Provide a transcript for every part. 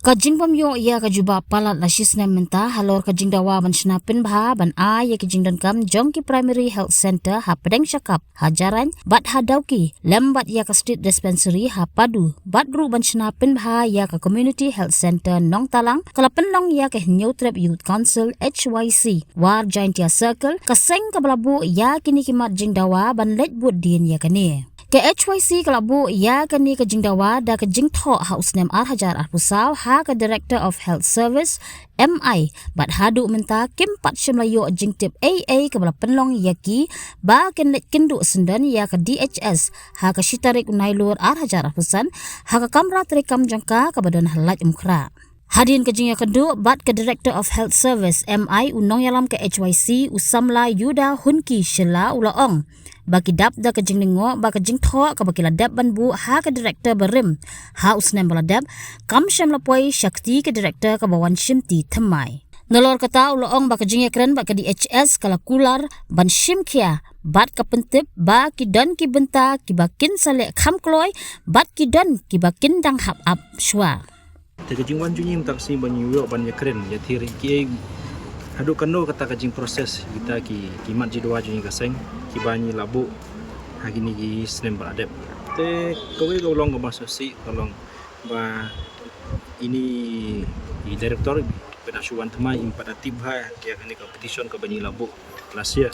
Kajing pamyo ia kajuba palat la shisna menta halor kajing dawa ban snapin bha ban a ya kajing dan kam jongki primary health center ha pedeng syakap hajaran bat hadauki lembat ya ka street dispensary ha padu bat ru ban snapin bha ya ka community health center nong talang kalapen long ya ka new trap youth council HYC war giant ya circle kaseng ka balabu ya kini kimat jing dawa ban let bud din ya kani ke HYC kalabu ya kani ke jingdawa da ke jingtho haus nem Hajar Pusau ha ke Director of Health Service MI bat hadu menta kim pat shimlayo jingtip AA ke bala penlong yaki ba kenet kenduk sendan ya ke DHS ha ke shitarik unailur Hajar Pusan ha ke kamra terikam jangka ke badan halat umkra. Hadin ke jingya kedua bat ke Director of Health Service MI unong yalam ke HYC usamla Yuda Hunki Shela ulaong bagi dap da ke jing ningo ba ke jing tho ka bakila dap ban bu ha ke Director berim ha usnem bala dap kam syam lapoi Shakti ke Director ka bawan shimti thamai nolor kata ulaong ba ke jingya kren ba ke DHS kala kular ban shimkia bat ka pentip ba ki dan ki benta ki bakin sale kham kloi bat ki dan ki bakin dang hap ap shwa Kajing wan junyim tak si banyu yo ban keren ya thiri ki hadu kano kata kajing proses kita ki mat ji dua junyi kaseng ki bani labu hagini ki snem beradab te kowe tolong ke masasi tolong ba ini di direktor penasuan temai impat atibha ya kani competition ke bani labu kelas ya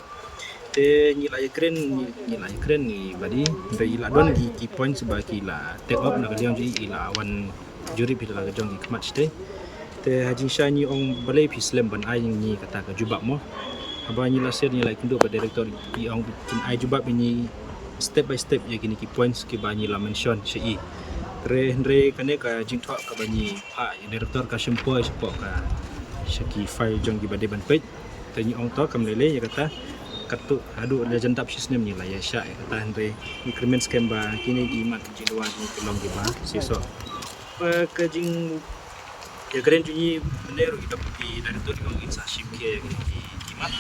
te nilai keren ni badi be ila don ki point sebagai la take up na kalian ji ila awan juri bila laga jong ikmat ste te hajing shani ong balai pislam ban ai ni kata ka jubab mo aba ni laser ni like ndo ba director i ong kin ai jubab ni step by step ya gini ki points ki bani la mention shi re kane ka jing thok ka bani ha director ka shempo support ka shaki file jong gi bade ban page te ni ong to kam lele ya kata katu adu legend up system ni la ya sha ya kata re increment scam ba kini gi mat ji dua ni kelong gi ba siso kajing ya keren junyi bener kita pergi dari tu dengan insa shimke yang ki mat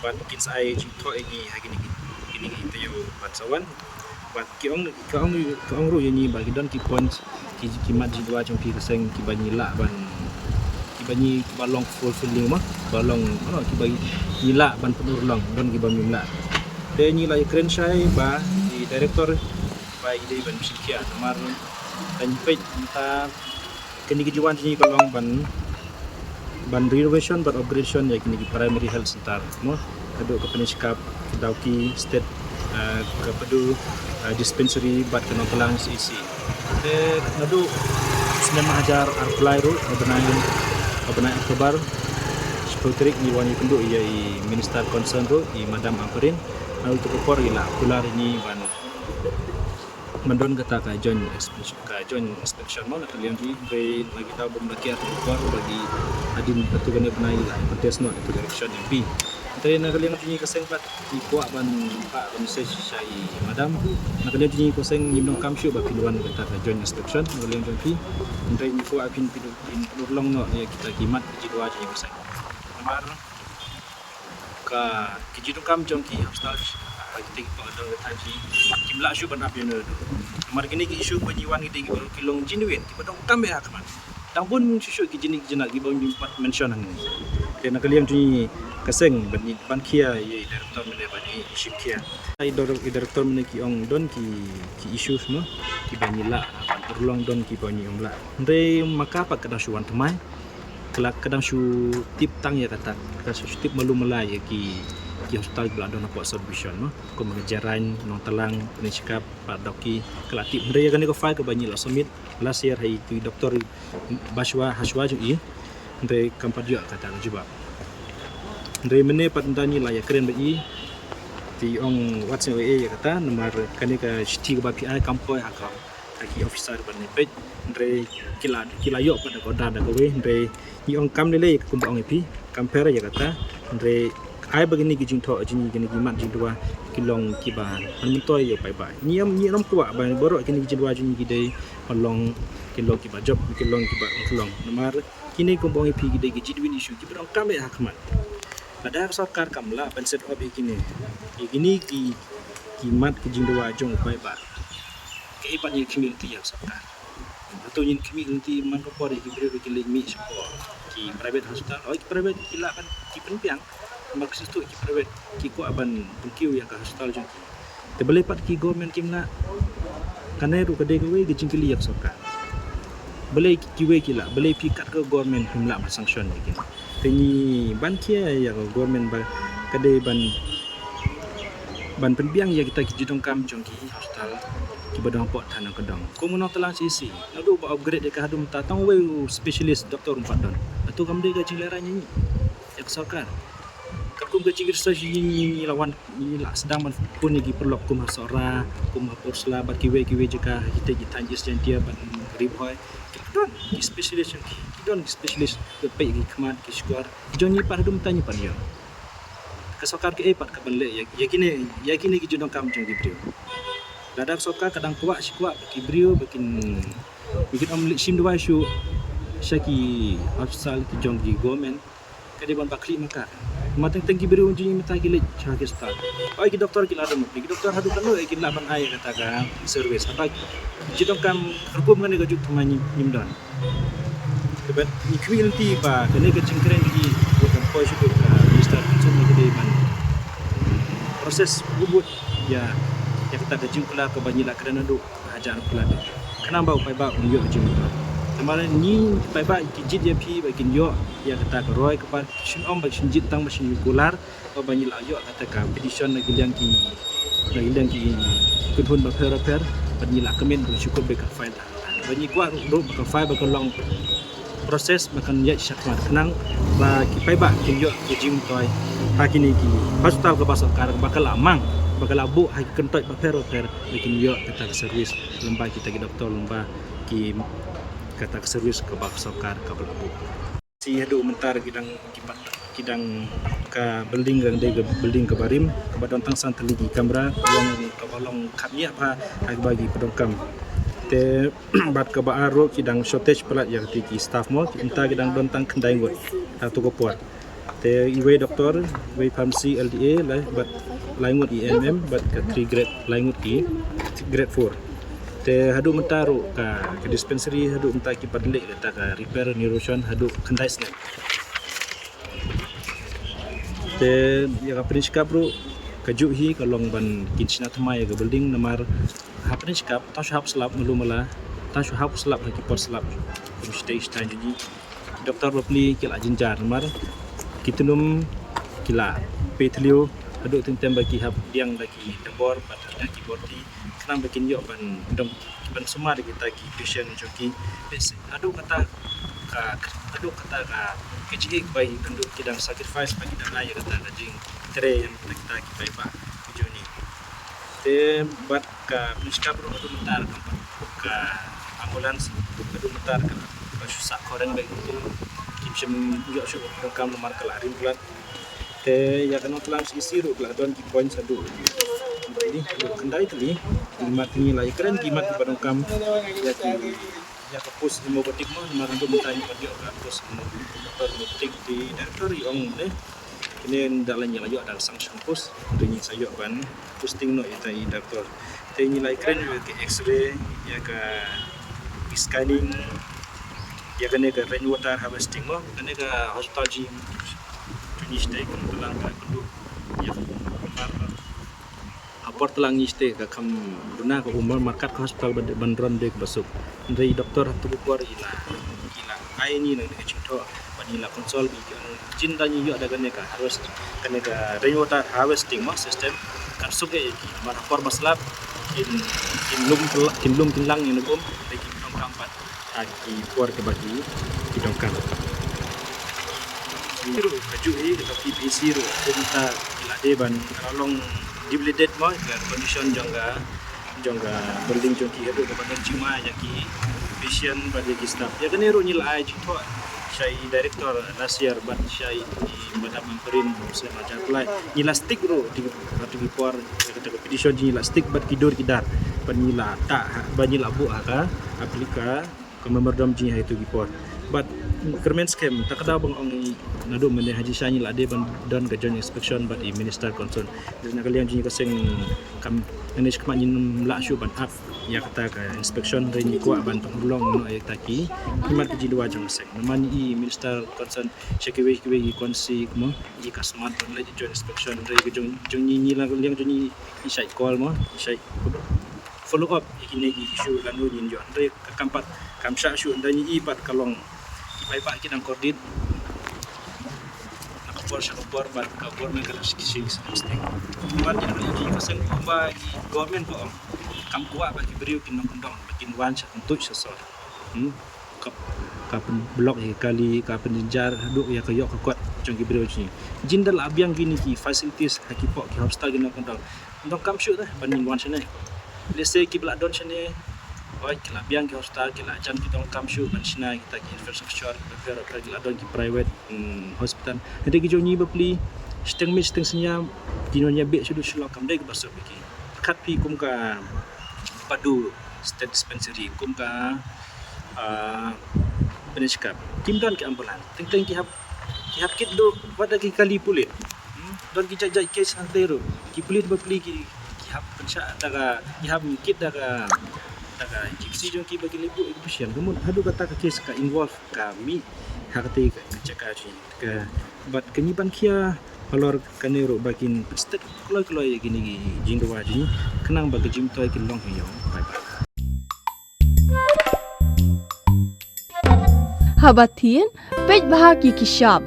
bat kin sai jito ini gini kita yo batsawan bat ki ong ru yani bagi dan ki points ki mat ji dua jong ki keseng ki banila ban ki bani balong fulfilling mah balong ki bagi nila ban penurlong don ki bamila de nila keren sai ba di director ba ide ban shimke nomor dan page entah kini kejuan ni kolong ban renovation ban upgradation ya kini primary health center mo kado ke penishkap dauki state ke pedu dispensary bat kena kelang CC te kado Snem Hajar apply ru obenai Oktober seputrik ni wani penduk ia minister concern ru i madam Amperin lalu tu kopor ila kular ini ban mendon kata ka join inspection mau nak lihat di lagi tahu bom lagi atau baru bagi adin betul kena benai lah kontes no itu direction yang pi tapi nak lihat ni keseng pat di kuat ban pak message saya madam nak lihat ni keseng nimong kam syu ba piluan kata ka join inspection nak lihat pi entah ni kuat pin long no ya kita kimat ji dua ji keseng nomor ka kijidung kam jongki hostal kita pada taji jumlah isu benar benar mar kini ki isu penyiwan kita ki kilong genuine ki padong tambah hakman tangpun susu ki jenis jenak ki bang empat mention ni kena kalian tu keseng ban kia ye director mene bani ship kia ai director mene ki ong don ki isu semua ki banila berulong don ki bani ong la ndai maka apa kadang suan temai kelak kadang su tip tang ya kata su tip malu melai ki hospital belanda nak buat submission no ko mengejaran nong telang penishkap pak doki kelatip ndre kan ko file ke banyi la submit last year hai tu doktor Bashwa Hashwa ju i ndre kampat juga kata juga ndre mene patentani la ya keren bi ti ong whatsapp ya kata nomor kan ka sti ke bapi ai kampo haka ki officer bani page ndre kila yo pada koda da kowe ndre ni ong kam lele ko ong epi compare ya kata ndre ai begini kijing tho jini gini gimat jing dua kilong kiban mentoy ya pai pai niam nom kuwa ba borok kini kijing dua jini gide pelong kilong kiba job kilong kiba kilong nomor kini kumbong pi gide gijidwin isu kibang kame hakman pada sarkar kamla ban set ob kini ki kimat kijing dua jong pai ba ke ipat ni community ya sarkar Atau nyin kami nanti man ko di beri ki lek mi support ki private hospital ki private ki la kan ki penpiang maksud tu ki private ki ko aban pengkiu yang ka hospital jong ki te boleh pat ki government kim na kanai ru kadai we gi jingkili yak soka boleh ki we ki la boleh pi kat ke government him la sanction ki te ni ban kia ya government ba kadai ban penbiang ya kita ki jidong kam jong ki hospital ki badang pot tanah kedang ko mono telang sisi nadu ba upgrade dekat hadum ta tang we specialist doktor umpat don atu kam de gajing leranya ni yak sarkar kum gajing research ni lawan ni la sedang man pun gi perlu kum hasora kum hapusla bat ki we jeka kita gi tanjis jantia ban riboy don ki specialist ki don specialist ke pe gi khamat ki squad joni par hadum tanya par yo ka sarkar ke pat ka banle yakini gi jodong kam jong gi brio dadak soka kadang kuat bagi brio bikin omlik sim dua isu syaki hospital ki jong di government kadi ban bakli maka mateng tengki brio unji mata ki lek syaki start oi ki doktor ki ladam ki doktor hadu kan lo ki la ban ai kata ka service apa jidong kam hukum kan ga juk tumani nimdan kebat ni kwilti ba kene ke cingkren ki bukan poi syukur ka minister semua jadi ban proses bubut ya yang kita kejung kula ke banyak kerana duk hajar kula kenapa upai ba unyo jing kemarin ni upai ba kijit ya pi bakin yo ya kata ke roy kepada shin om bakin jit tang mesin kular ke banyak yo kata ka petition lagi yang ki kunhun ba per banyak kemen bersyukur beka file banyak gua ru beka file beka long proses bahkan ya syakmat kenang ba ki pai ba kin yo jing toy hakini ki hospital ke basok karang bakal amang bakal abu hai kentot per bikin yo kata ke servis lembah kita ki doktor lembah ki kata ke servis ke bak sokar ke belabu si hadu mentar kidang ka building gang de building ke barim ke badon tang san teligi kamera yang ke balong kapnya apa hai bagi pedongkam te bat ke ba aro kidang shortage pelat yang tiki staff mo entah kidang don tang kendai ngot atau ko te iwe doktor iwe pharmacy LDA lah but laingut IMM but ke 3 grade laingut ki grade 4 te hadu mentaru ka dispensary hadu entah ki padlek kata ka repair neurosion hadu kendai snap te ya ka prinsip bro kaju hi kalong ban kitchen atmai ke building namar ha prinsip ta shop slab mulu mala ta shop slab ki pot slab stage jadi doktor bapli kila jinjar namar kita num kila petlio aduk tentem bagi hab yang bagi debor pat kita keyboardi kenang bikin yo ban semua kita ki patient joki aduk kata ka kecik baik kenduk kidang sacrifice bagi dan lain kata kajing tre yang kita ki baik pak video ni te bat ka miskap ro adu mentar ka ambulans adu mentar ka susah korang baik itu kim yo syuk rekam nomor kelarin plat te ya kan telang isi ru don ki point sadu ini kendai tadi kimat ni lai keren kimat di badongkam ya kapus mo batik mo marandu mentanya pada kapus mo batik di directory ong ne ini dalanya layo ada sanction post dengan sayo ban posting no ita i doktor te ni lai keren ke x-ray ya ka scanning ya kan ke rainwater harvesting mo kan ke hospital gym jenis dai kan telang ka kudu ya apor telang iste ka kam duna ko umur markat ke hospital bandron dek basuk ndai doktor tu kuar ila ai ni nang ke cinto panila konsol bi jin tanya yo ada kan ka harus kan ka rainwater harvesting mo system kan suke ki mar apor maslap in lum tilang ni nugum bagi kampat aki kuar ke bagi dongkang siru kaju ke PPC ru kita ila deban kalong dibledet mo ke condition jongga building jongki hadu ke badan cima yaki patient bagi staff ya kan ru nilai jito syai director rasiar bat syai di badam memperin se macam play nila stick ru di kuar ke petition nila stick bat kidur kidar panila tak banila bu aka aplika memerdom jing itu gipor but kermen scam tak ada bang ong nado men haji shani la de ban don ke joint inspection but the minister concern nak kalian jing kaseng kam manage kemanyin la shu ban up ya kata ke inspection ren ko ban tolong no ay taki kimat ke jilwa jang seng man i minister concern chekewe konsi mo i kasmat don la joint inspection re ke jong ni la kalian jong ni isai call mo isai follow up ikini issue lanu yin jo andre kampat kamsha shu ndani ipat kalong ipai pak kinang kordit nakapor siya kapor bat kapor men kada sikising something man yin ji kaseng ba government ko kam kuwa ba ki beriu kinang kondong bikin wan sa untuk sesor kap blok kali kap penjar duk ya kayok kuat jong ki beriu ji jindal abiang gini ki facilities hakipok ki hostel kinang kondong ndong kam shu dah banding wan sene let's say kibla don sini oi kila biang ke hostel kila jan kita kam shu ban sina kita ki infrastructure beber kila don ki private hospital ada ki joni bepli seteng senyam dinonya be sudah sulak kam dai ke basuk biki kat pi kum ka padu state dispensary kum ka peneskap kim don ki ambulan teng ki hap kit do pada ki kali pulit don ki jajai case antero ki pulit bepli ki hap pensya daga ihap kit daga gypsy jong ki bagi lebu pasien kemun hadu kata ke kes ka involve kami hakati ceka ka but kenyiban kia halor kanero bakin stek kalau gini jingwa ji kenang bagi jim toy kin long hiyo bye bye Habatin pej bahagi kishap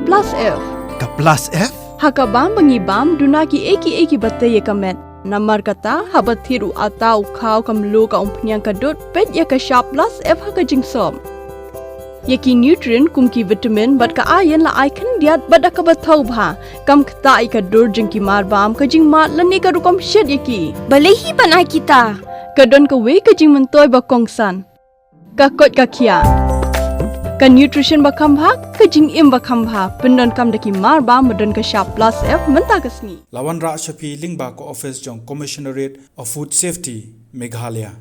plus F Ka plus F hakabam bangibam dunaki eki batay kamet Namar kata habat thiru atau kau kamlu ka umpnyang kadut pet ya ka sharp plus F ha ka jingsom. Yaki nutrient kum ki vitamin bat ka iron la icon diat bat ka bathau bha kam khta I ka dur jing ki mar bam ka jing mat lani ka rukom shed yaki. Balehi banai kita. Ka don ka we ka jing mentoy ba kongsan. Ka kot ka kia. Ka nutrition ba khambha ka jing im ba khambha pendon kam daki mar ba madon ka sharp plus F menta kasni Lawan Ra Shapi Lingba ko office jong Commissionerate of Food Safety Meghalaya